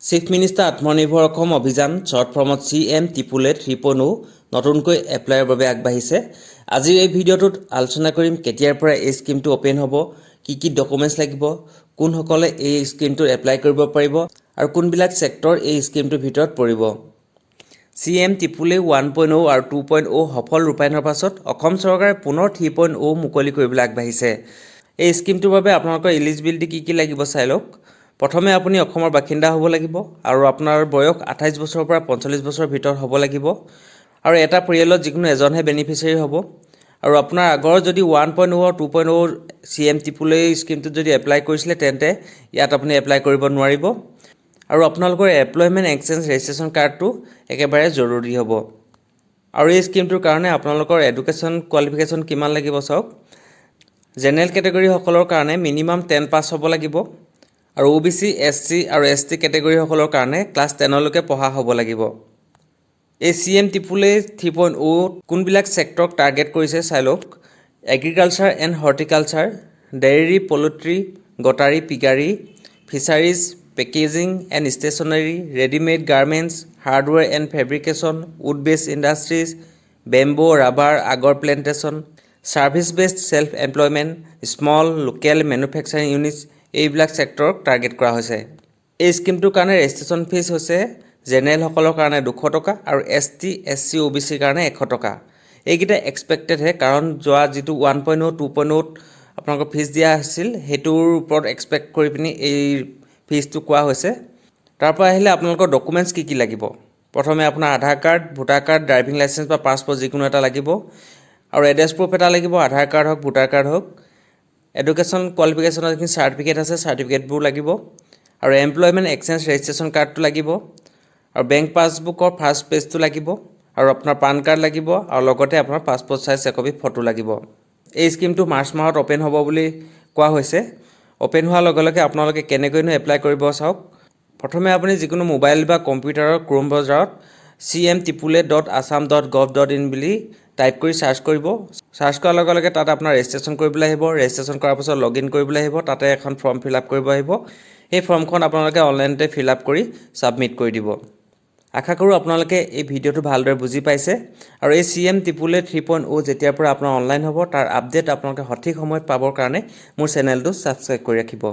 Chief minister আত্মনিৰ্ভৰ অসম অভিযান short ফৰ্মত CM 3.0 নতুনকৈ এপ্লাইৰ বাবে আগবাঢ়িছে। আজিৰ এই ভিডিঅ'টোত আলোচনা কৰিম কেতিয়াৰ পৰা এই স্কিমটো অপেন হ'ব, কি ডকুমেণ্টছ লাগিব, কোনসকলে এই স্কিমটোত এপ্লাই কৰিব পাৰিব আৰু কোনবিলাক ছেক্টৰ এই স্কিমটোৰ ভিতৰত পৰিব। CM 1.0 আৰু 2.0 সফল ৰূপায়ণৰ পাছত অসম চৰকাৰে পুনৰ 3.0 মুকলি কৰিবলৈ আগবাঢ়িছে। এই স্কিমটোৰ বাবে আপোনালোকৰ এলিজিবিলিটি কি লাগিব চাই লওক। প্ৰথমে আপুনি অসমৰ বাসিন্দা হ'ব লাগিব আৰু আপোনাৰ বয়স 28 বছৰৰ পৰা 45 বছৰৰ ভিতৰত হ'ব লাগিব আৰু এটা পৰিয়ালত যিকোনো এজনহে বেনিফিচিয়াৰী হ'ব। আৰু আপোনাৰ আগৰ যদি 1.0 আৰু 2.0 CM 3.0 স্কিমটোত যদি এপ্লাই কৰিছিলে তেন্তে ইয়াত আপুনি এপ্লাই কৰিব নোৱাৰিব আৰু আপোনালোকৰ এমপ্লয়মেণ্ট এক্সচেঞ্জ ৰেজিষ্ট্ৰেশ্যন কাৰ্ডটো একেবাৰে জৰুৰী হ'ব। আৰু এই স্কিমটোৰ কাৰণে আপোনালোকৰ এডুকেশ্যন কোৱালিফিকেশ্যন কিমান লাগিব চাওক। জেনেৰেল কেটেগৰীসকলৰ কাৰণে মিনিমাম 10 পাছ হ'ব লাগিব আৰু OBC, SC আৰু ST কেটেগৰীসকলৰ কাৰণে ক্লাছ 10লৈকে পঢ়া হ'ব লাগিব। এই CM 3.0 কোনবিলাক ছেক্টৰক টাৰ্গেট কৰিছে চাই লওক। Agriculture and horticulture, dairy, poultry, goatery, piggery, fisheries, packaging and stationery, readymade garments, hardware and fabrication, wood based industries, bamboo, rubber, agar plantation, service based self employment, small local manufacturing units, এইবিলাক ছেক্টৰক target কৰা হৈছে। এই স্কিমটোৰ কাৰণে registration fees হৈছে জেনেৰেলসকলৰ কাৰণে 200 টকা আৰু ST, SC, OBCৰ কাৰণে 100 টকা। এইকেইটা এক্সপেক্টেডহে, কাৰণ যোৱা যিটো 1.0, 2.0 আপোনালোকৰ ফিজ দিয়া আছিল সেইটোৰ ওপৰত এক্সপেক্ট কৰি পিনি এই ফিজটো কোৱা হৈছে। তাৰপৰা আহিলে আপোনালোকৰ ডকুমেণ্টছ কি লাগিব। প্ৰথমে আপোনাৰ Aadhaar card, voter card, driving licence বা পাছপৰ্ট যিকোনো এটা লাগিব আৰু এড্ৰেছ প্ৰুফ এটা লাগিব, আধাৰ কাৰ্ড হওক, ভোটাৰ কাৰ্ড হওক। এডুকেশ্যন কোৱালিফিকেশ্যনৰ যিখিনি চাৰ্টিফিকেট আছে চাৰ্টিফিকেটবোৰ লাগিব আৰু এমপ্লয়মেণ্ট এক্সচেঞ্জ ৰেজিষ্ট্ৰেশ্যন কাৰ্ডটো লাগিব আৰু বেংক পাছবুকৰ ফাৰ্ষ্ট পেজটো লাগিব আৰু আপোনাৰ পান কাৰ্ড লাগিব আৰু লগতে আপোনাৰ পাছপৰ্ট চাইজ একপি ফটো লাগিব। এই স্কিমটো মাৰ্চ মাহত অপেন হ'ব বুলি কোৱা হৈছে। অপেন হোৱাৰ লগে লগে আপোনালোকে কেনেকৈনো এপ্লাই কৰিব চাওক। প্ৰথমে আপুনি যিকোনো মোবাইল বা কম্পিউটাৰৰ ক্ৰোম ব্ৰাউজাৰত cm3.assam.gov.in বুলি টাইপ কৰি চাৰ্চ কৰিব। চাৰ্চ কৰাৰ লগে লগে তাত আপোনাৰ ৰেজিষ্ট্ৰেশ্যন কৰিবলৈ আহিব। ৰেজিষ্ট্ৰেশ্যন কৰাৰ পাছত লগইন কৰিবলৈ আহিব। তাতে এখন ফৰ্ম ফিল আপ কৰিব আহিব। সেই ফৰ্মখন আপোনালোকে অনলাইনতে ফিল আপ কৰি ছাবমিট কৰি দিব। আশা কৰোঁ আপোনালোকে এই ভিডিঅ'টো ভালদৰে বুজি পাইছে আৰু এই CM 3.0 যেতিয়াৰ পৰা আপোনাৰ অনলাইন হ'ব তাৰ আপডেট আপোনালোকে সঠিক সময়ত পাবৰ কাৰণে মোৰ চেনেলটো ছাবস্ক্ৰাইব কৰি ৰাখিব।